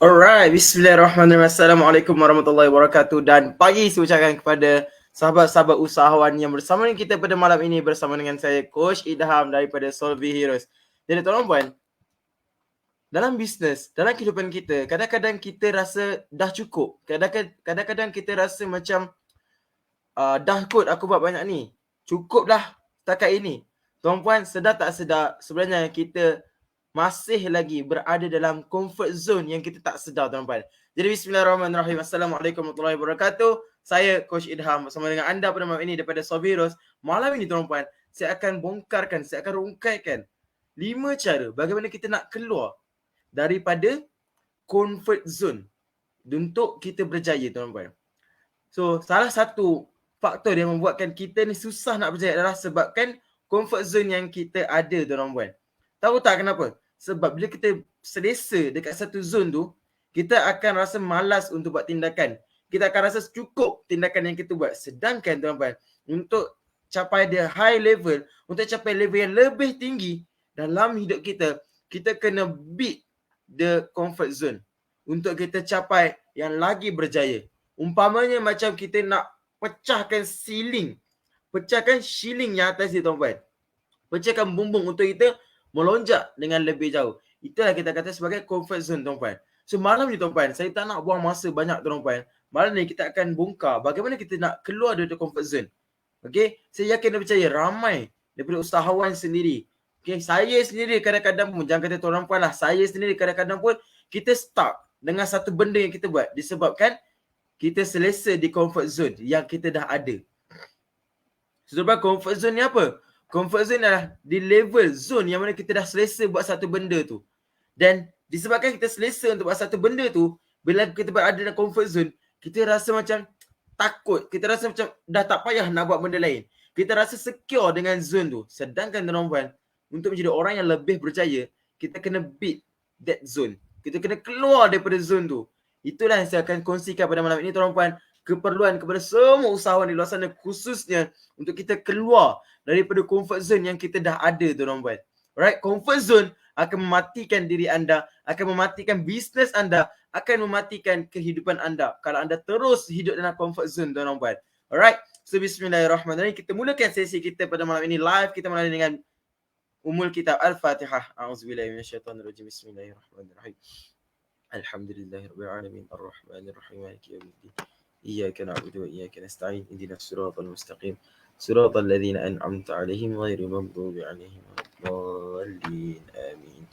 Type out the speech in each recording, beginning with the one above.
Alright, bismillahirrahmanirrahim. Assalamualaikum warahmatullahi wabarakatuh. Dan pagi saya ucapkan kepada sahabat-sahabat usahawan yang bersama dengan kita pada malam ini bersama dengan saya Coach Idham daripada Solvi Heroes. Jadi tuan-tuan, dalam bisnes, dalam kehidupan kita, kadang-kadang kita rasa dah cukup. Kadang-kadang kita rasa macam dah kot aku buat banyak ni. Cukup dah setakat ini. Tuan-puan, sedar tak sedar sebenarnya kita masih lagi berada dalam comfort zone yang kita tak sedar, tuan-puan. Jadi bismillahirrahmanirrahim. Assalamualaikum warahmatullahi wabarakatuh. Saya Coach Idham bersama dengan anda pada malam ini daripada Sobiros. Malam ini tuan-puan, saya akan bongkarkan, saya akan rungkaikan 5 cara bagaimana kita nak keluar daripada comfort zone untuk kita berjaya, tuan-puan. So, salah satu faktor yang membuatkan kita ni susah nak berjaya adalah sebabkan comfort zone yang kita ada, tuan-puan. Tahu tak kenapa? Sebab bila kita selesa dekat satu zone tu, kita akan rasa malas untuk buat tindakan. Kita akan rasa cukup tindakan yang kita buat. Sedangkan tuan-puan, untuk capai the high level, untuk capai level yang lebih tinggi dalam hidup kita, kita kena beat the comfort zone untuk kita capai yang lagi berjaya. Umpamanya macam kita nak pecahkan ceiling yang atas ni, tuan-puan. Pecahkan bumbung untuk kita melonjak dengan lebih jauh. Itulah kita kata sebagai comfort zone, tuan-puan. So malam ni, tuan-puan, saya tak nak buang masa banyak, tuan-puan. Malam ni kita akan bongkar bagaimana kita nak keluar dari comfort zone. Okay, saya yakin dan percaya ramai daripada usahawan sendiri. Okay, saya sendiri kadang-kadang pun, jangan kata tuan-puan lah, saya sendiri kadang-kadang pun kita stuck dengan satu benda yang kita buat disebabkan kita selesa di comfort zone yang kita dah ada. Sebab comfort zone ni apa? Comfort zone adalah di level zone yang mana kita dah selesa buat satu benda tu. Dan disebabkan kita selesa untuk buat satu benda tu, bila kita berada dalam comfort zone, kita rasa macam takut. Kita rasa macam dah tak payah nak buat benda lain. Kita rasa secure dengan zone tu. Sedangkan tuan-puan, untuk menjadi orang yang lebih berjaya, kita kena beat that zone. Kita kena keluar daripada zone tu. Itulah yang saya akan kongsikan pada malam ini, tuan-puan. Keperluan kepada semua usahawan di luar sana, khususnya untuk kita keluar daripada comfort zone yang kita dah ada, tuan-puan. Alright, comfort zone akan mematikan diri anda, akan mematikan bisnes anda, akan mematikan kehidupan anda kalau anda terus hidup dalam comfort zone, tuan-puan. Alright, so bismillahirrahmanirrahim. Kita mulakan sesi kita pada malam ini live. Kita mulai dengan Ummul Kitab Al-Fatihah. A'udzubillahi minasyaitonirrajim. Bismillahirrahmanirrahim. Alhamdulillahirabbil alamin arrahmanirrahim maliki yaumiddin. Iyyaka na'budu wa iyyaka nasta'in. Ihdinas siratal mustaqim. Siratal ladzina an'amta 'alaihim ghairil maghdubi 'alaihim waladdallin. Amin.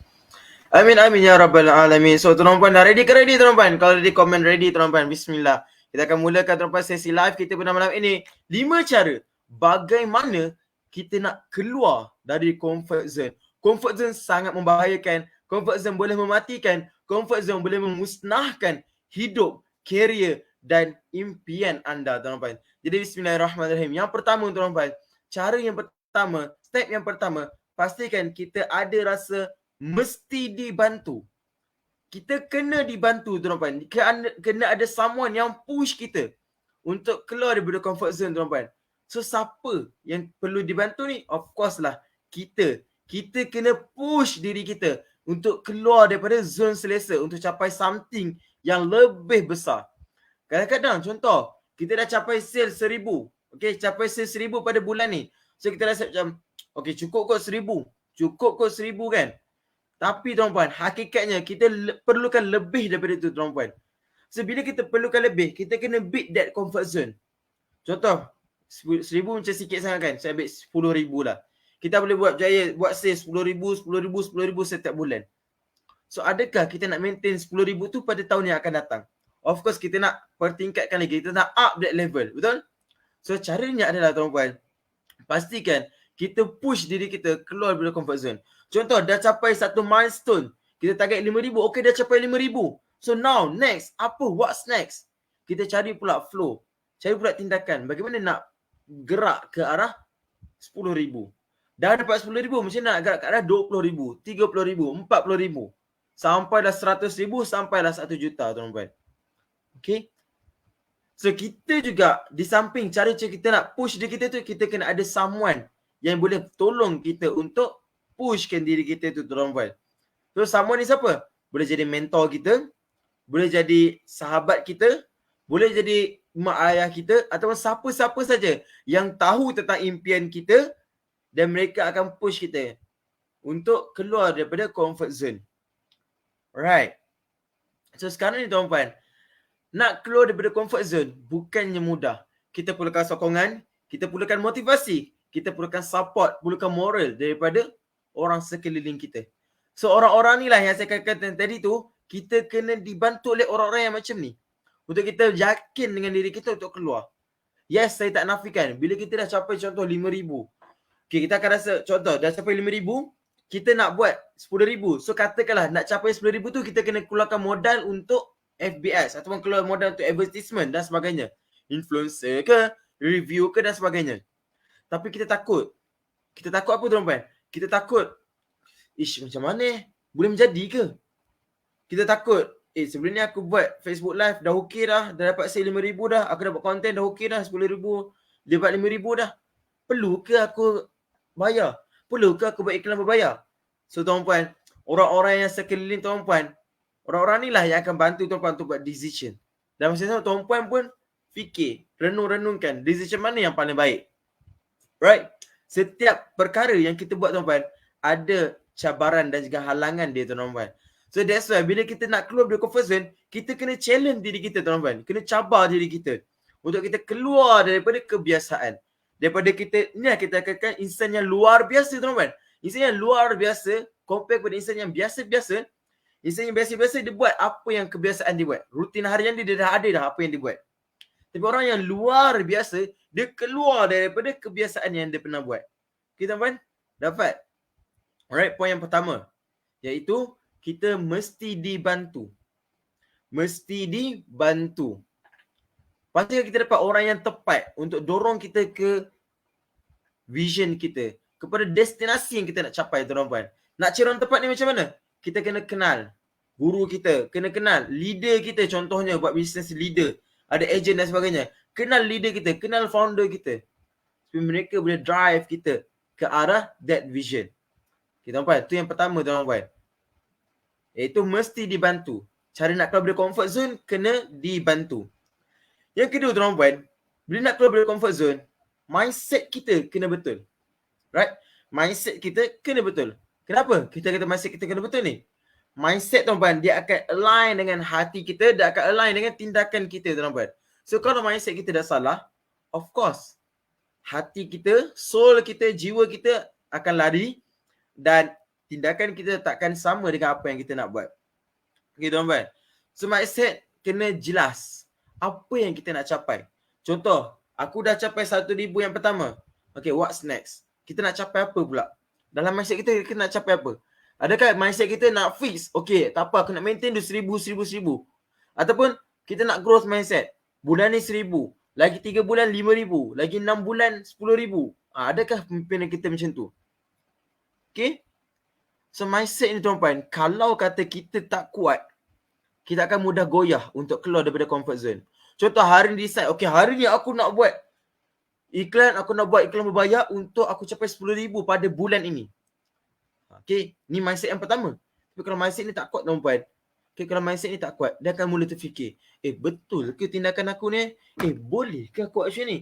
Amin amin ya rabbal alamin. So tuan-tuan dah ready ke ready, tuan-tuan? Kalau ready komen ready, tuan-tuan. Bismillah. Kita akan mulakan, tuan-tuan, sesi live kita pada malam ini. 5 cara bagaimana kita nak keluar dari comfort zone. Comfort zone sangat membahayakan. Comfort zone boleh mematikan. Comfort zone boleh memusnahkan hidup, career dan impian anda, tuan-tuan. Jadi bismillahirrahmanirrahim. Yang pertama, tuan-tuan, cara yang pertama, step yang pertama, pastikan kita ada rasa mesti dibantu. Kita kena dibantu, tuan-tuan. Kena ada someone yang push kita untuk keluar daripada comfort zone, tuan-tuan. So siapa yang perlu dibantu ni? Of course lah kita. Kita kena push diri kita untuk keluar daripada zone selesa, untuk capai something yang lebih besar. Kadang-kadang contoh, kita dah capai sales 1,000. Okay, capai sales 1,000 pada bulan ni. So kita rasa macam, okay, cukup kot 1,000. Cukup kot 1,000 kan. Tapi tuan-puan, hakikatnya kita perlukan lebih daripada itu, tuan-puan. So bila kita perlukan lebih, kita kena beat that comfort zone. Contoh, 1,000 macam sikit sangat kan. Saya ambil 10,000 lah. Kita boleh buat berjaya, buat sales 10,000, 10,000, 10,000 setiap bulan. So adakah kita nak maintain 10,000 tu pada tahun yang akan datang? Of course kita nak pertingkatkan lagi. Kita nak up that level. Betul? So caranya adalah, tuan-puan, pastikan kita push diri kita keluar dari comfort zone. Contoh, dah capai satu milestone. Kita target 5,000. Okay, dah capai 5,000. So now, next. Apa? What's next? Kita cari pula flow. Cari pula tindakan. Bagaimana nak gerak ke arah 10,000. Dah dapat 10,000, macam nak gerak ke arah 20,000, 30,000, 40,000. Sampailah 100,000, sampailah 1 juta, tuan-tuan. Okay. So kita juga di samping cara kita nak push diri kita tu, kita kena ada someone yang boleh tolong kita untuk pushkan diri kita tu, tuan-tuan. So someone ni siapa? Boleh jadi mentor kita, boleh jadi sahabat kita, boleh jadi mak ayah kita ataupun siapa-siapa saja yang tahu tentang impian kita dan mereka akan push kita untuk keluar daripada comfort zone. Alright. So sekarang ni tuan-puan, nak keluar daripada comfort zone bukannya mudah. Kita perlukan sokongan, kita perlukan motivasi, kita perlukan support, perlukan moral daripada orang sekeliling kita. So orang-orang ni lah yang saya katakan tadi tu, kita kena dibantu oleh orang-orang yang macam ni. Untuk kita yakin dengan diri kita untuk keluar. Yes, saya tak nafikan. Bila kita dah capai contoh 5,000. Okay, kita akan rasa contoh dah capai 5,000, kita nak buat 10,000. So katakanlah nak capai 10,000 tu kita kena keluarkan modal untuk FBS ataupun keluar modal untuk advertisement dan sebagainya. Influencer ke, review ke dan sebagainya. Tapi kita takut. Kita takut apa tuan-tuan? Kita takut, macam mana? Boleh menjadi ke? Kita takut, sebelum ni aku buat Facebook Live dah okey dah dapat sale 5,000 dah. Aku dapat konten dah okey dah, 10,000, dapat 5,000 dah. Perlu ke aku bayar? Perlu ke aku buat iklan berbayar? So tuan-puan, orang-orang yang sekeliling tuan-puan, orang-orang ni lah yang akan bantu tuan-puan untuk buat decision. Dan masa sama tuan-puan pun fikir, renung-renungkan decision mana yang paling baik. Right? Setiap perkara yang kita buat tuan-puan, ada cabaran dan juga halangan dia tuan-puan. So that's why bila kita nak keluar dari comfort zone, kita kena challenge diri kita tuan-puan. Kena cabar diri kita untuk kita keluar daripada kebiasaan. Daripada kita, ni lah kita katakan insan yang luar biasa tuan-puan. Insan yang luar biasa compare kepada insan yang biasa-biasa. Insan yang biasa-biasa dia buat apa yang kebiasaan dia buat. Rutin harian dia dah ada dah apa yang dia buat. Tapi orang yang luar biasa, dia keluar daripada kebiasaan yang dia pernah buat. Okay tuan-puan? Dapat? Alright, poin yang pertama. Iaitu kita mesti dibantu. Mesti dibantu. Pastikan kita dapat orang yang tepat untuk dorong kita ke vision kita, kepada destinasi yang kita nak capai tuan-tuan. Nak cari orang tepat ni macam mana? Kita kena kenal guru kita, kena kenal leader kita, contohnya buat business leader, ada agent dan sebagainya. Kenal leader kita, kenal founder kita. Supaya mereka boleh drive kita ke arah that vision. Okay, tuan-tuan, itu yang pertama tuan-tuan. Iaitu mesti dibantu. Cara nak keluar dari comfort zone, kena dibantu. Yang kedua tuan-tuan, bila nak keluar dari comfort zone, mindset kita kena betul. Right? Mindset kita kena betul. Kenapa kita kata mindset kita kena betul ni? Mindset tuan-tuan, dia akan align dengan hati kita, dia akan align dengan tindakan kita tuan-tuan. So kalau mindset kita dah salah, of course, hati kita, soul kita, jiwa kita akan lari dan tindakan kita takkan sama dengan apa yang kita nak buat. Okay tuan-tuan. So mindset kena jelas apa yang kita nak capai. Contoh, aku dah capai 1,000 yang pertama. Okay, what's next? Kita nak capai apa pula? Dalam mindset kita nak capai apa? Adakah mindset kita nak fix? Okay, tak apa, aku nak maintain 1,000. Ataupun kita nak growth mindset. Bulan ni 1,000. Lagi 3 bulan 5,000. Lagi 6 bulan 10,000. Adakah pimpinan kita macam tu? Okay? So mindset ni tuan-tuan, kalau kata kita tak kuat, kita akan mudah goyah untuk keluar daripada comfort zone. Contoh hari ni decide, okay hari ni aku nak buat iklan, aku nak buat iklan berbayar untuk aku capai 10,000 pada bulan ini. Okay, ni mindset yang pertama. Tapi kalau mindset ni tak kuat tuan-tuan, okay, kalau mindset ni tak kuat, dia akan mula terfikir, betul ke tindakan aku ni? Boleh ke aku buat macam ni?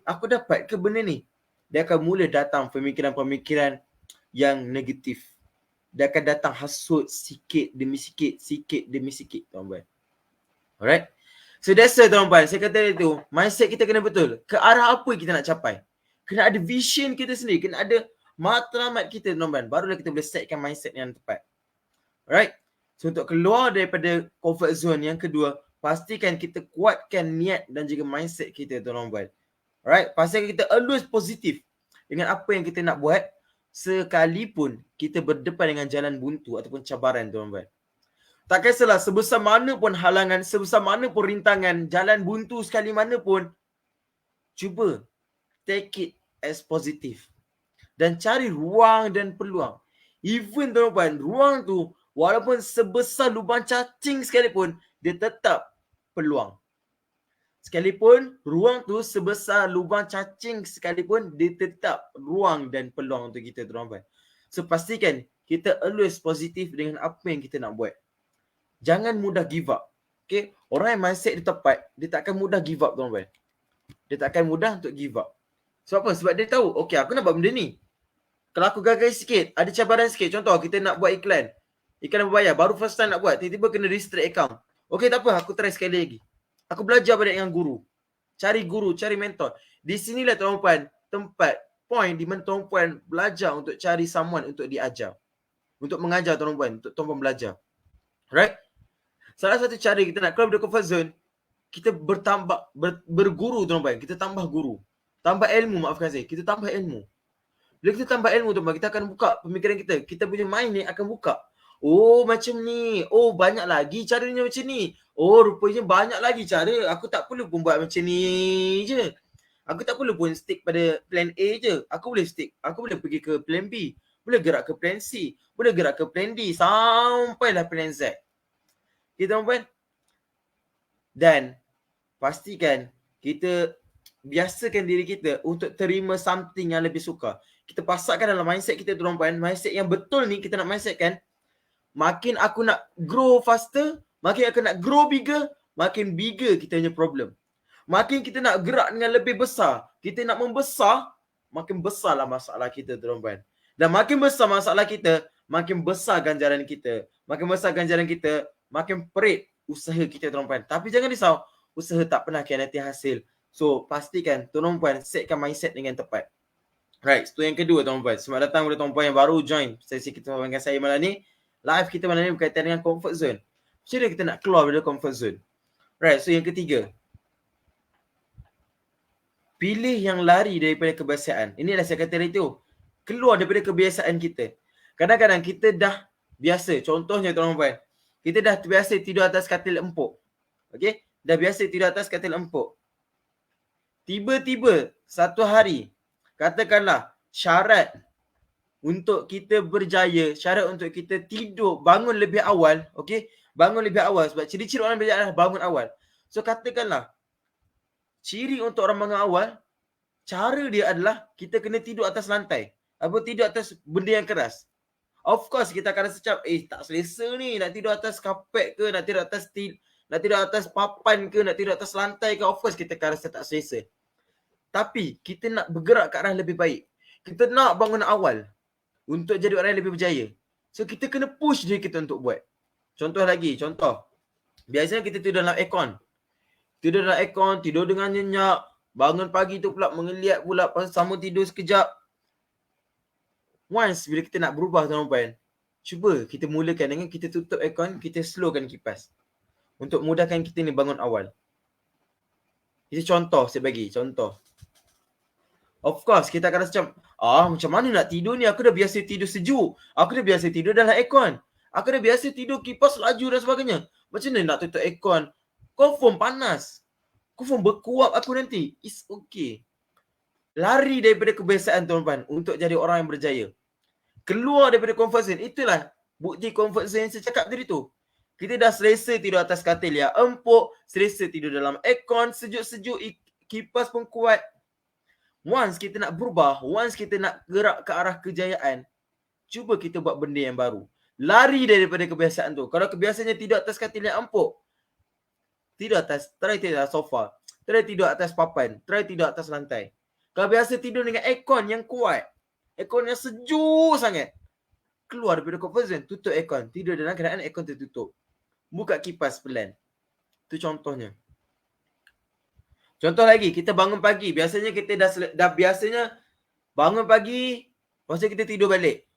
Aku dapat ke benda ni? Dia akan mula datang pemikiran-pemikiran yang negatif. Dia akan datang hasut sikit demi sikit, tuan-tuan. Alright? So that's it tuan-tuan. Saya kata itu, mindset kita kena betul. Ke arah apa kita nak capai? Kena ada vision kita sendiri. Kena ada matlamat kita tuan-tuan. Barulah kita boleh setkan mindset yang tepat. Alright? So untuk keluar daripada comfort zone yang kedua, pastikan kita kuatkan niat dan juga mindset kita tuan-tuan. Alright? Pastikan kita always positif dengan apa yang kita nak buat, sekalipun kita berdepan dengan jalan buntu ataupun cabaran tuan-tuan. Tak kisahlah sebesar mana pun halangan, sebesar mana pun rintangan, jalan buntu sekali mana pun, cuba take it as positif. Dan cari ruang dan peluang. Even tuan-tuan, ruang tu walaupun sebesar lubang cacing sekalipun, dia tetap peluang. Sekalipun ruang tu sebesar lubang cacing sekalipun, dia tetap ruang dan peluang untuk kita tuan-tuan. So pastikan kita always positif dengan apa yang kita nak buat. Jangan mudah give up. Okay, orang yang mindset dia tepat, dia tak akan mudah give up tuan-tuan. Dia tak akan mudah untuk give up. Sebab apa? Sebab dia tahu, okay, aku nak buat benda ni. Kalau aku gagal sikit, ada cabaran sikit. Contoh, kita nak buat iklan. Iklan berbayar, baru first time nak buat, tiba-tiba kena restrict account. Okay, tak apa, aku try sekali lagi. Aku belajar balik dengan guru. Cari guru, cari mentor. Di sinilah tuan-tuan, tempat, point di mana tuan-tuan belajar untuk cari someone untuk diajar. Untuk mengajar tuan-tuan, untuk tuan-tuan belajar. Right? Salah satu cara kita nak keluar dari comfort zone, kita berguru tuan-tuan. Kita tambah guru. Tambah ilmu, maafkan saya. Kita tambah ilmu. Bila kita tambah ilmu tuan-tuan, kita akan buka pemikiran kita. Kita punya mind ni akan buka. Oh macam ni. Oh banyak lagi caranya macam ni. Oh rupanya banyak lagi cara. Aku tak perlu pun buat macam ni je. Aku tak perlu pun stick pada plan A je. Aku boleh pergi ke plan B. Boleh gerak ke plan C. Boleh gerak ke plan D. Sampailah plan Z. Okay tuan-tuan. Dan pastikan kita biasakan diri kita untuk terima something yang lebih suka. Kita pasakkan dalam mindset kita tuan-tuan. Mindset yang betul ni kita nak mindsetkan. Makin aku nak grow faster, makin aku nak grow bigger, makin bigger kita punya problem. Makin kita nak gerak dengan lebih besar, kita nak membesar, makin besarlah masalah kita tuan-tuan. Dan makin besar masalah kita, makin besar ganjaran kita. Makin besar ganjaran kita, makin perit usaha kita tuan-tuan. Tapi jangan risau, usaha tak pernah khianati hasil. So pastikan tuan-tuan setkan mindset dengan tepat. Right, itu yang kedua tuan-tuan. Selamat datang kepada tuan-tuan yang baru join sesi kita dengan saya malam ni. Live kita malam ni berkaitan dengan comfort zone. Macam mana kita nak keluar dari comfort zone? Right, so yang ketiga. Pilih yang lari daripada kebiasaan. Inilah saya kata tadi tu. Keluar daripada kebiasaan kita. Kadang-kadang kita dah biasa. Contohnya tuan-tuan. Kita dah terbiasa tidur atas katil empuk. Okay? Dah biasa tidur atas katil empuk. Tiba-tiba satu hari. Katakanlah syarat untuk kita berjaya, syarat untuk kita tidur, bangun lebih awal, okey? Bangun lebih awal sebab ciri-ciri orang berjaya adalah bangun awal. So katakanlah ciri untuk orang bangun awal, cara dia adalah kita kena tidur atas lantai. Atau tidur atas benda yang keras. Of course kita akan rasa macam tak selesa ni nak tidur atas kapet ke, nak tidur atas papan ke, nak tidur atas lantai ke. Of course kita akan rasa tak selesa. Tapi kita nak bergerak ke arah lebih baik. Kita nak bangun awal untuk jadi orang yang lebih berjaya. So kita kena push diri kita untuk buat. Contoh. Biasanya kita tidur dalam aircon. Tidur dalam aircon, tidur dengan nyenyak. Bangun pagi tu pula mengeliat pula, sama tidur sekejap. Once bila kita nak berubah tuan-tuan, cuba kita mulakan dengan kita tutup aircon, kita slowkan kipas. Untuk mudahkan kita ni bangun awal. Itu contoh, saya bagi contoh. Of course, kita akan rasa macam mana nak tidur ni? Aku dah biasa tidur sejuk. Aku dah biasa tidur dalam aircon. Aku dah biasa tidur kipas laju dan sebagainya. Macam mana nak tutup aircon? Confirm panas. Confirm berkuap aku nanti. It's okay. Lari daripada kebiasaan tuan-tuan untuk jadi orang yang berjaya. Keluar daripada comfort zone. Itulah bukti comfort zone yang saya cakap tadi tu. Kita dah selesa tidur atas katil yang empuk. Selesa tidur dalam aircon sejuk-sejuk. Kipas pun kuat. Once kita nak berubah, once kita nak gerak ke arah kejayaan, cuba kita buat benda yang baru. Lari daripada kebiasaan tu. Kalau kebiasaannya tidur atas katil yang empuk, try tidur atas sofa. Try tidur atas papan. Try tidur atas lantai. Kalau biasa tidur dengan aircon yang kuat, aircon yang sejuk sangat, keluar daripada comfort zone, tutup aircon. Tidur dalam keadaan aircon tertutup. Buka kipas pelan. Itu contohnya. Contoh lagi, kita bangun pagi. Biasanya kita dah biasanya bangun pagi, lepas tu kita tidur balik.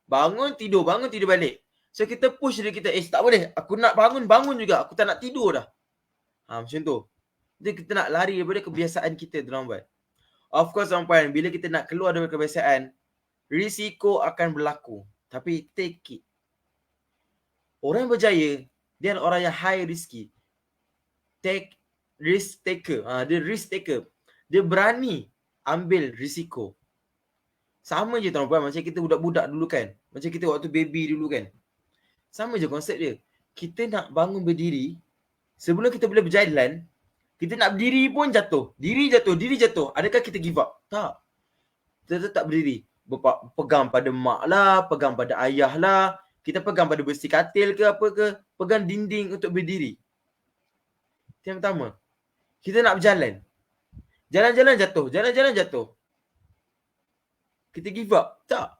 Bangun, tidur balik. So kita push diri kita, tak boleh. Aku nak bangun juga. Aku tak nak tidur dah. Macam tu. Jadi kita nak lari daripada kebiasaan kita, tuan-tuan. Of course, tuan-tuan, bila kita nak keluar daripada kebiasaan, risiko akan berlaku. Tapi take it. Orang yang berjaya, dia adalah orang yang high risky. Risk taker. Dia risk taker. Dia berani ambil risiko. Sama je tuan-tuan macam kita budak-budak dulu kan. Macam kita waktu baby dulu kan. Sama je konsep dia. Kita nak bangun berdiri. Sebelum kita boleh berjalan, kita nak berdiri pun jatuh. Diri jatuh. Adakah kita give up? Tak. Kita tetap berdiri. Pegang pada mak lah, pegang pada ayah lah. Kita pegang pada besi katil ke apa ke. Pegang dinding untuk berdiri. Itu yang pertama. Kita nak berjalan. Jalan-jalan jatuh. Jalan-jalan jatuh. Kita give up. Tak.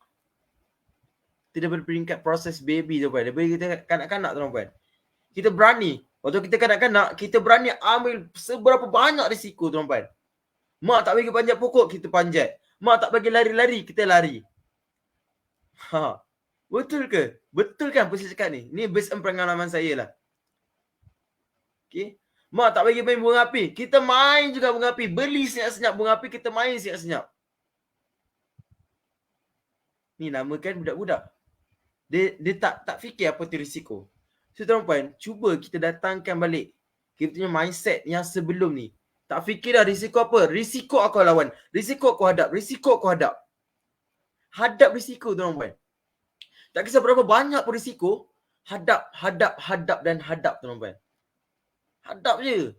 Kita daripada peringkat proses baby tu, puan. Daripada kita kanak-kanak tu, puan. Kita berani. Waktu kita kanak-kanak, kita berani ambil seberapa banyak risiko, tu, puan. Mak tak bagi panjat pokok, kita panjat. Mak tak bagi lari-lari, kita lari. Ha. Betul ke? Betul kan apa saya cakap ni? Ni based on pengalaman saya lah. Okay. Mak tak bagi main bunga api, kita main juga bunga api. Beli senyap-senyap bunga api, kita main senyap-senyap. Ni namakan budak-budak. Dia tak fikir apa tu risiko. So tuan-puan, cuba kita datangkan balik kita punya mindset yang sebelum ni. Tak fikir dah risiko apa. Risiko aku lawan. Risiko aku hadap. Risiko aku hadap. Hadap risiko tuan-puan. Tak kisah berapa banyak pun risiko. Hadap dan hadap tuan-puan. Hadap je.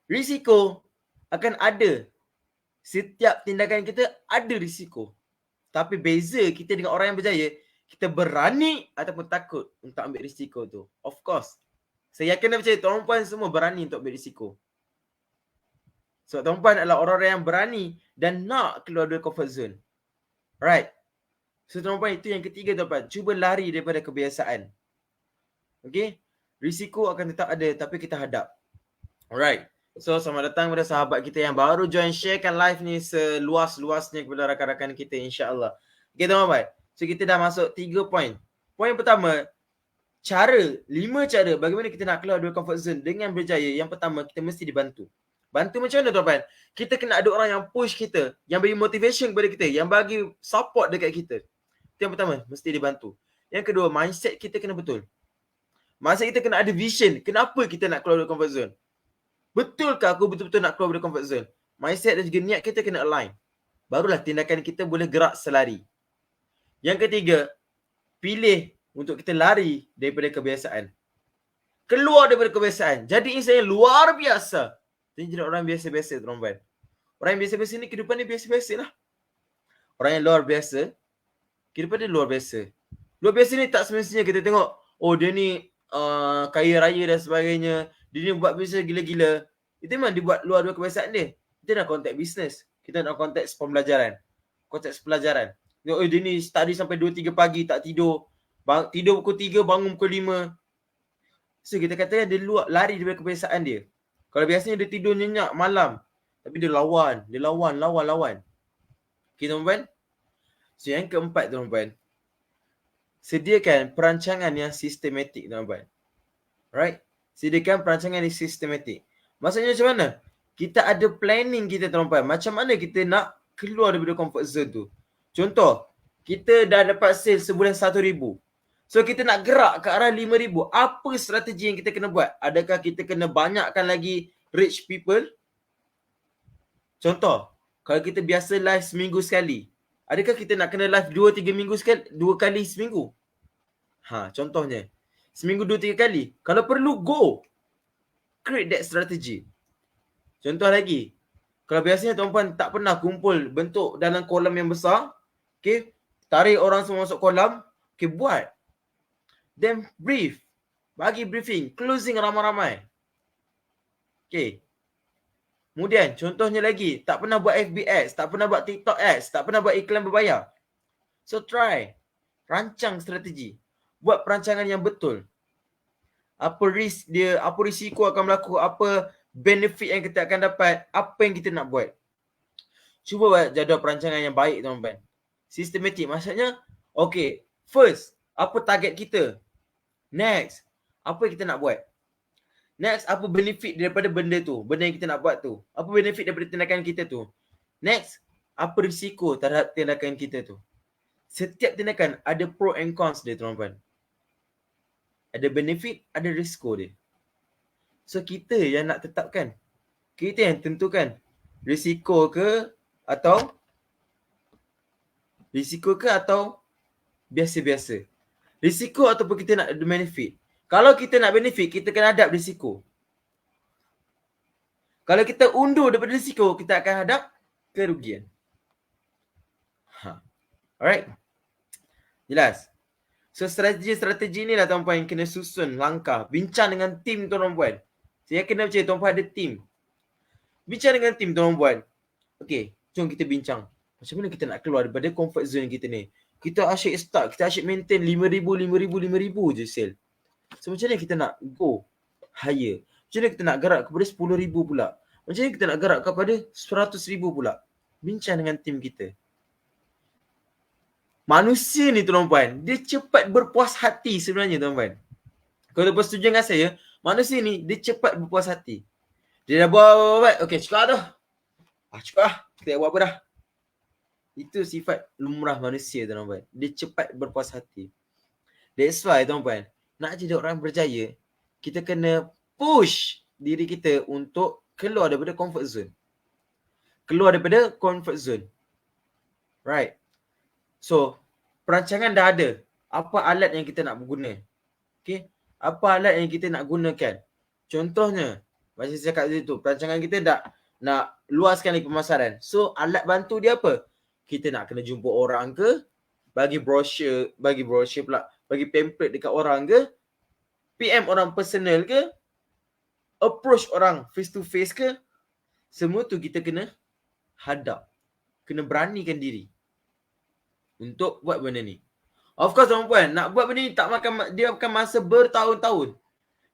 Risiko akan ada. Setiap tindakan kita ada risiko. Tapi beza kita dengan orang yang berjaya, kita berani ataupun takut untuk ambil risiko tu. Of course. Saya yakin dan percaya tuan-puan semua berani untuk ambil risiko. Sebab tuan-puan adalah orang-orang yang berani dan nak keluar dari comfort zone. Right. So tuan-puan, itu yang ketiga tuan-puan. Cuba lari daripada kebiasaan. Okay. Risiko akan tetap ada tapi kita hadap. Alright. So selamat datang kepada sahabat kita yang baru join. Sharekan live ni seluas-luasnya kepada rakan-rakan kita, insya-Allah. Okay tuan-tuan. So kita dah masuk 3 poin. Poin pertama, 5 cara bagaimana kita nak keluar dari comfort zone dengan berjaya. Yang pertama, kita mesti dibantu. Bantu macam mana tuan-tuan? Kita kena ada orang yang push kita, yang bagi motivation kepada kita, yang bagi support dekat kita. Itu yang pertama, mesti dibantu. Yang kedua, mindset kita kena betul. Mindset kita kena ada vision. Kenapa kita nak keluar dari comfort zone? Betulkah aku betul-betul nak keluar dari comfort zone? Mindset dan juga niat kita kena align. Barulah tindakan kita boleh gerak selari. Yang ketiga, pilih untuk kita lari daripada kebiasaan. Keluar daripada kebiasaan. Jadi insan yang luar biasa. Jadi orang biasa-biasa, tuan-tuan. Orang yang biasa-biasa ni kehidupan dia biasa-biasa lah. Orang yang luar biasa, kehidupan dia luar biasa. Luar biasa ni tak semestinya kita tengok, oh dia ni kaya raya dan sebagainya. Dia ni buat bisnes gila-gila. Itu memang dia buat luar kebiasaan dia. Kita nak konteks bisnes. Kita nak konteks pembelajaran. Konteks pelajaran. Oh, dia ni study sampai 2-3 pagi tak tidur. Tidur pukul 3, bangun pukul 5. So kita katakan dia lari daripada kebiasaan dia. Kalau biasanya dia tidur nyenyak malam. Tapi dia lawan. Okay tuan-tuan. So yang keempat tuan-tuan. Sediakan perancangan yang sistematik tuan-tuan. Right? Sediakan perancangan yang sistematik. Maksudnya macam mana? Kita ada planning kita tuan-tuan. Macam mana kita nak keluar daripada comfort zone tu. Contoh, kita dah dapat sales sebulan 1,000. So kita nak gerak ke arah 5,000. Apa strategi yang kita kena buat? Adakah kita kena banyakkan lagi rich people? Contoh, kalau kita biasa live seminggu sekali, adakah kita nak kena live 2-3 minggu sekali, 2 kali seminggu? Contohnya. Seminggu 2-3 kali. Kalau perlu, go. Create that strategy. Contoh lagi. Kalau biasanya tuan-puan tak pernah kumpul bentuk dalam kolam yang besar. Okay. Tarik orang semua masuk kolam. Okay, buat. Then brief. Bagi briefing. Closing ramai-ramai. Okay. Kemudian contohnya lagi. Tak pernah buat FB ads. Tak pernah buat TikTok ads. Tak pernah buat iklan berbayar. So try. Rancang strategi. Buat perancangan yang betul. Apa risk dia, apa risiko akan berlaku, apa benefit yang kita akan dapat, apa yang kita nak buat. Cuba buat jadual perancangan yang baik tuan-tuan. Sistematik. Maksudnya, okay, first, apa target kita? Next, apa yang kita nak buat? Next, apa benefit daripada benda tu? Benda yang kita nak buat tu. Apa benefit daripada tindakan kita tu? Next, apa risiko terhadap tindakan kita tu? Setiap tindakan ada pro and cons dia tuan-tuan. Ada benefit, ada risiko dia. So kita yang nak tetapkan. Kita yang tentukan. Risiko ke atau biasa-biasa. Risiko ataupun kita nak benefit. Kalau kita nak benefit, kita kena hadap risiko. Kalau kita undur daripada risiko, kita akan hadap kerugian. Alright. Jelas. So strategi ni lah tuan-puan yang kena susun langkah. Bincang dengan tim tuan-puan. Saya kena percaya tuan-puan ada tim. Bincang dengan tim tuan-puan. Okay, jom kita bincang. Macam mana kita nak keluar daripada comfort zone kita ni? Kita asyik start, kita asyik maintain 5,000 je sale. So macam mana kita nak go higher? Macam mana kita nak gerak kepada 10,000 pula? Macam mana kita nak gerak kepada 100,000 pula? Bincang dengan tim kita. Manusia ni tuan-puan, dia cepat berpuas hati sebenarnya tuan-puan. Kalau tuan-puan setuju dengan saya, manusia ni dia cepat berpuas hati. Dia dah buat, okay cukup dah. Cukup lah, kita buat apa dah. Itu sifat lumrah manusia tuan-puan. Dia cepat berpuas hati. That's why tuan-puan, nak jadi orang berjaya, kita kena push diri kita untuk keluar daripada comfort zone. Keluar daripada comfort zone. Right. So, perancangan dah ada. Apa alat yang kita nak guna? Okay. Apa alat yang kita nak gunakan? Contohnya, macam saya cakap tadi tu, perancangan kita dah nak luaskan lagi pemasaran. So, alat bantu dia apa? Kita nak kena jumpa orang ke? Bagi brochure pula. Bagi pamphlet dekat orang ke? PM orang personal ke? Approach orang face to face ke? Semua tu kita kena hadap. Kena beranikan diri untuk buat benda ni. Of course tuan-puan, nak buat benda ni dia akan masa bertahun-tahun.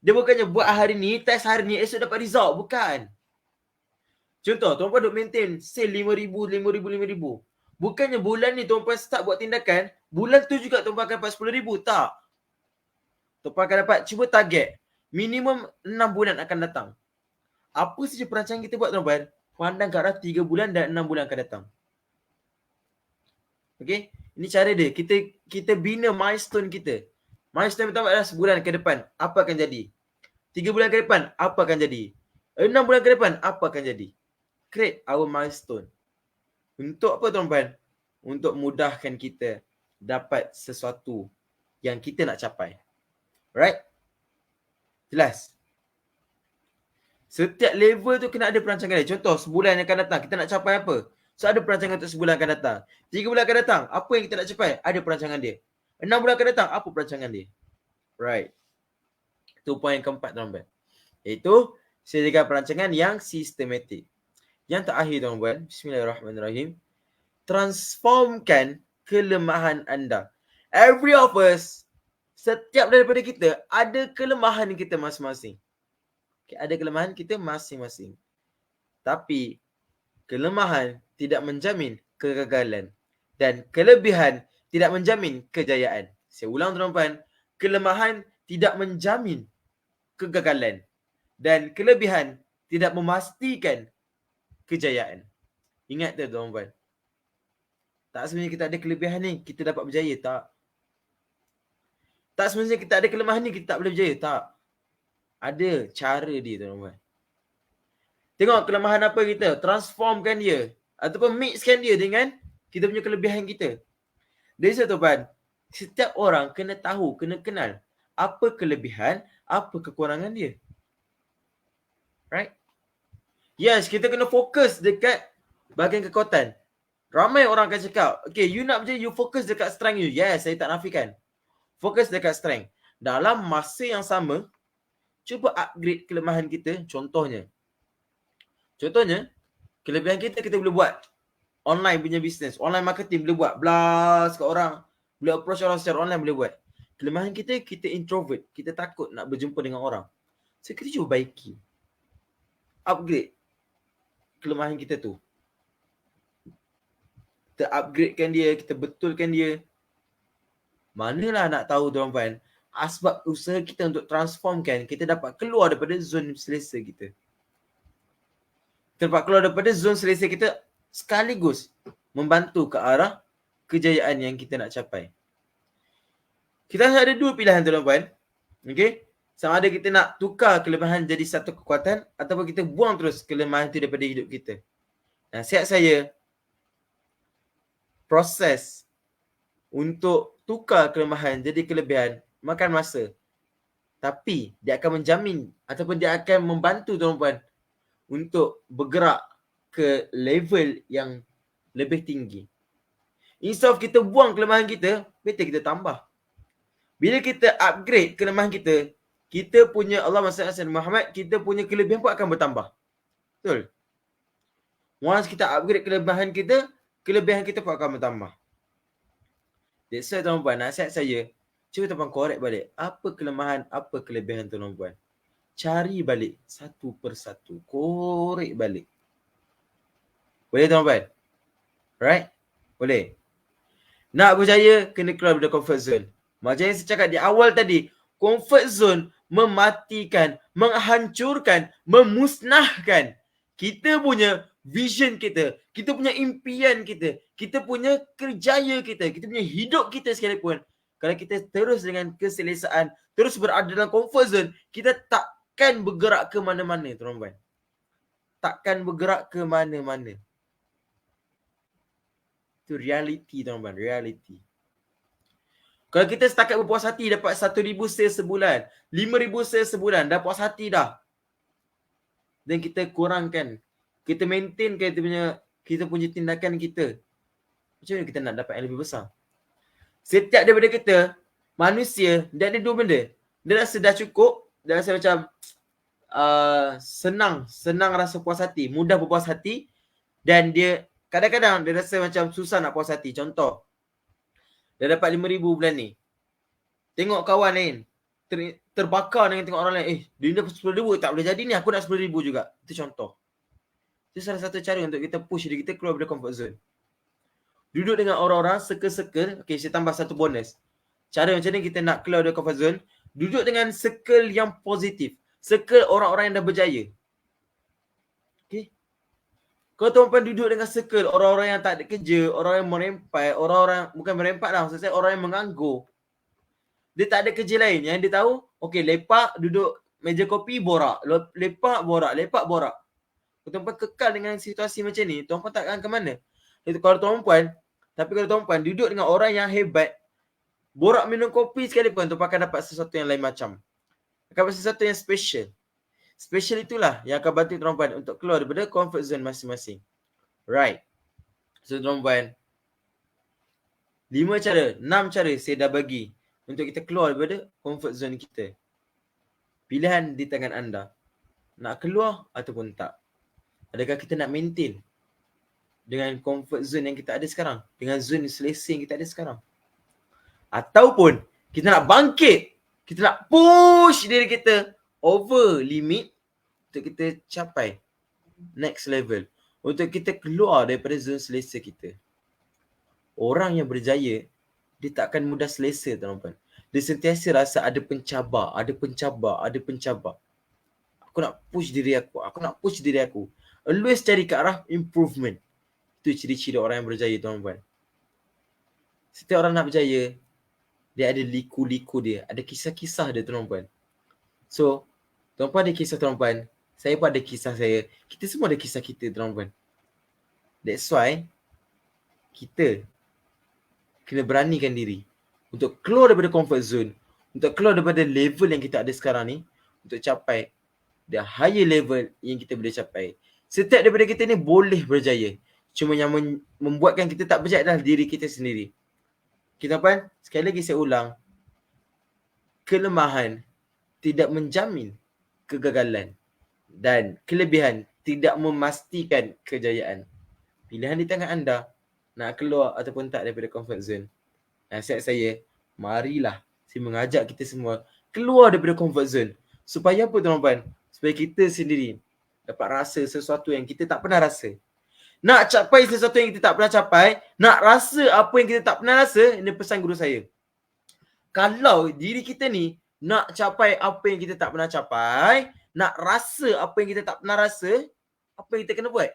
Dia bukannya buat hari ni, test hari ni, esok dapat result. Bukan. Contoh, tuan-puan duk maintain sale 5,000. Bukannya bulan ni tuan-puan start buat tindakan, bulan tu juga tuan-puan akan dapat 10,000. Tak. Tuan-puan akan dapat, cuba target. Minimum 6 bulan akan datang. Apa saja perancangan kita buat tuan-puan, pandang ke arah 3 bulan dan 6 bulan akan datang. Okay, ini cara dia. Kita bina milestone kita. Milestone pertama adalah sebulan ke depan, apa akan jadi? 3 bulan ke depan, apa akan jadi? 6 bulan ke depan, apa akan jadi? Create our milestone. Untuk apa tuan-puan? Untuk mudahkan kita dapat sesuatu yang kita nak capai. Right? Jelas? Setiap level tu kena ada perancangan dia. Contoh, sebulan yang akan datang, kita nak capai apa? So, ada perancangan untuk sebulan akan datang. 3 bulan akan datang, apa yang kita nak capai? Ada perancangan dia. 6 bulan akan datang, apa perancangan dia? Right. Itu poin yang keempat, tuan-tuan. Iaitu, sediakan perancangan yang sistematik. Yang terakhir, tuan-tuan. Bismillahirrahmanirrahim. Transformkan kelemahan anda. Every of us, setiap daripada kita, ada kelemahan kita masing-masing. Okay, ada kelemahan kita masing-masing. Tapi, kelemahan tidak menjamin kegagalan dan kelebihan tidak menjamin kejayaan. Saya ulang tuan-tuan, kelemahan tidak menjamin kegagalan dan kelebihan tidak memastikan kejayaan. Ingat tu tuan-tuan. Tak sebenarnya kita ada kelebihan ni kita dapat berjaya, tak. Tak sebenarnya kita ada kelemahan ni kita tak boleh berjaya, tak. Ada cara dia tuan-tuan. Tengok kelemahan apa kita, transformkan dia ataupun mixkan dia dengan kita punya kelebihan kita. Dari situ tuan, setiap orang kena tahu, kena kenal apa kelebihan, apa kekurangan dia. Right? Yes, kita kena fokus dekat bahagian kekuatan. Ramai orang akan cakap, okay, you nak berjaya, you fokus dekat strength you. Yes, saya tak nafikan. Fokus dekat strength. Dalam masa yang sama, cuba upgrade kelemahan kita. Contohnya, kelebihan kita boleh buat online punya business, online marketing boleh buat, blast kat orang, boleh approach orang secara online boleh buat. Kelemahan kita introvert, kita takut nak berjumpa dengan orang. So kita cuba baiki, upgrade kelemahan kita tu. Kita upgradekan dia, kita betulkan dia. Manalah nak tahu tuan-tuan, asbab usaha kita untuk transformkan, kita dapat keluar daripada zon selesa kita. Kita dapat keluar daripada zon selesa kita sekaligus membantu ke arah kejayaan yang kita nak capai. Kita ada dua pilihan tuan-tuan. Okay? Sama ada kita nak tukar kelemahan jadi satu kekuatan ataupun kita buang terus kelemahan itu daripada hidup kita. Nasihat saya, proses untuk tukar kelemahan jadi kelebihan makan masa. Tapi dia akan menjamin ataupun dia akan membantu tuan-tuan untuk bergerak ke level yang lebih tinggi. Instead of kita buang kelemahan kita, better kita tambah. Bila kita upgrade kelemahan kita, kita punya Allahumma salli ala Muhammad, kita punya kelebihan pun akan bertambah. Betul? Once kita upgrade kelemahan kita, kelebihan kita pun akan bertambah. That's why tuan-puan, nasihat saya, cuba tuan-puan korek balik. Apa kelemahan, apa kelebihan tuan-puan? Cari balik satu persatu. Korek balik. Boleh tuan-puan? Right? Boleh. Nak berjaya, kena keluar dari comfort zone. Macam yang saya cakap di awal tadi, comfort zone mematikan, menghancurkan, memusnahkan kita punya vision kita, kita punya impian kita punya kerjaya kita punya hidup kita sekalipun. Kalau kita terus dengan keselesaan, terus berada dalam comfort zone, kita takkan bergerak ke mana-mana, tuan-tuan. Takkan bergerak ke mana-mana. Itu reality, tuan-tuan, reality. Kalau kita setakat berpuas hati dapat 1,000 sales sebulan, 5,000 sales sebulan, dah puas hati dah. Dan kita kurangkan, kita maintainkan kita punya tindakan kita. Macam mana kita nak dapat yang lebih besar? Setiap daripada kita, manusia, dia ada dua benda. Dia rasa dah cukup, dia rasa macam senang rasa puas hati, mudah berpuas hati. Dan dia kadang-kadang dia rasa macam susah nak puas hati. Contoh, dia dapat 5,000 bulan ni. Tengok kawan lain, terbakar dengan tengok orang lain. Dia dapat 10,000, tak boleh jadi ni, aku nak 10,000 juga. Itu contoh. Itu salah satu cara untuk kita push diri kita keluar dari comfort zone. Duduk dengan orang-orang circle-circle. Okay, saya tambah satu bonus. Cara macam ni kita nak keluar dari comfort zone. Duduk dengan circle yang positif. Circle orang-orang yang dah berjaya. Okay. Kalau tuan-tuan duduk dengan circle orang-orang yang tak ada kerja, orang yang merempat, orang-orang, bukan merempat lah, maksud saya orang yang menganggur. Dia tak ada kerja lain. Yang dia tahu, okay, lepak, duduk meja kopi, borak. Lepak, borak. Lepak, borak. Tuan-tuan kekal dengan situasi macam ni, tuan-tuan tak akan ke mana. Kalau tuan-puan duduk dengan orang yang hebat, borak minum kopi sekalipun, tuan-puan akan dapat sesuatu yang lain macam. Akan dapat sesuatu yang special. Special itulah yang akan bantu tuan-puan untuk keluar daripada comfort zone masing-masing. Right. So tuan-puan, 6 cara saya dah bagi untuk kita keluar daripada comfort zone kita. Pilihan di tangan anda. Nak keluar ataupun tak. Adakah kita nak maintain dengan comfort zone yang kita ada sekarang, dengan zone selesa yang kita ada sekarang, ataupun kita nak bangkit, kita nak push diri kita over limit untuk kita capai next level, untuk kita keluar daripada zone selesa kita. Orang yang berjaya, dia tak akan mudah selesa, tuan-tuan. Dia sentiasa rasa ada pencabar. Aku nak push diri aku. Always cari ke arah improvement. Itu ciri-ciri orang yang berjaya, tuan-tuan. Setiap orang nak berjaya, dia ada liku-liku dia, ada kisah-kisah dia, tuan-tuan. So, tuan-puan ada kisah tuan-puan, saya pun ada kisah saya. Kita semua ada kisah kita, tuan-puan. That's why kita kena beranikan diri untuk keluar daripada comfort zone, untuk keluar daripada level yang kita ada sekarang ni, untuk capai the higher level yang kita boleh capai. Setiap daripada kita ni boleh berjaya. Cuma yang membuatkan kita tak berjaya adalah diri kita sendiri. Okay, tuan-puan, sekali lagi saya ulang. Kelemahan tidak menjamin kegagalan dan kelebihan tidak memastikan kejayaan. Pilihan di tangan anda nak keluar ataupun tak daripada comfort zone. Nasihat saya, marilah saya mengajak kita semua keluar daripada comfort zone. Supaya apa, tuan-tuan? Supaya kita sendiri dapat rasa sesuatu yang kita tak pernah rasa. Nak capai sesuatu yang kita tak pernah capai, nak rasa apa yang kita tak pernah rasa, ini pesan guru saya. Kalau diri kita ni nak capai apa yang kita tak pernah capai, nak rasa apa yang kita tak pernah rasa, apa yang kita kena buat?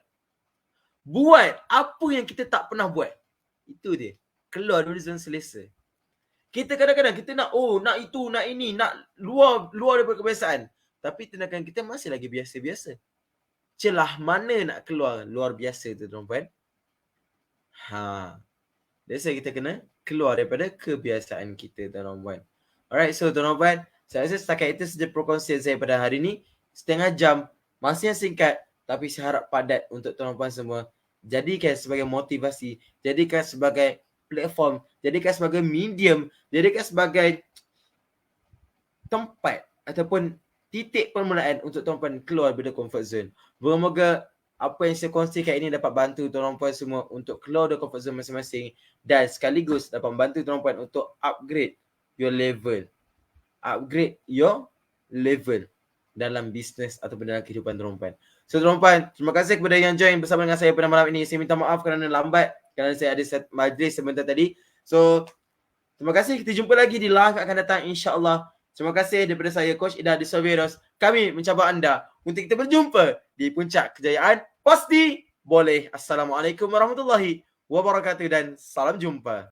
Buat apa yang kita tak pernah buat. Itu dia. Keluar dari zon selesa. Kita kadang-kadang kita nak nak itu, nak ini, nak luar daripada kebiasaan. Tapi tindakan kita masih lagi biasa-biasa. Celah mana nak keluar luar biasa tu, tuan-puan? That's why kita kena keluar daripada kebiasaan kita, tuan-puan. Alright, so tuan-puan, saya rasa setakat itu saja perkongsian saya pada hari ini. Setengah jam, masih singkat, tapi saya harap padat untuk tuan-puan semua. Jadikan sebagai motivasi, jadikan sebagai platform, jadikan sebagai medium, jadikan sebagai tempat ataupun titik permulaan untuk tuan-puan keluar daripada comfort zone. Moga-moga apa yang saya kongsikan ini dapat bantu tuan-puan semua untuk keluar dari comfort zone masing-masing dan sekaligus dapat membantu tuan-puan untuk upgrade your level. Upgrade your level dalam bisnes ataupun dalam kehidupan tuan-puan. So tuan-puan, terima kasih kepada yang join bersama dengan saya pada malam ini. Saya minta maaf kerana lambat kerana saya ada majlis sebentar tadi. So terima kasih. Kita jumpa lagi di live akan datang insya-Allah. Terima kasih daripada saya Coach Ida di Solveros. Kami mencabar anda untuk kita berjumpa di puncak kejayaan. Pasti boleh. Assalamualaikum warahmatullahi wabarakatuh dan salam jumpa.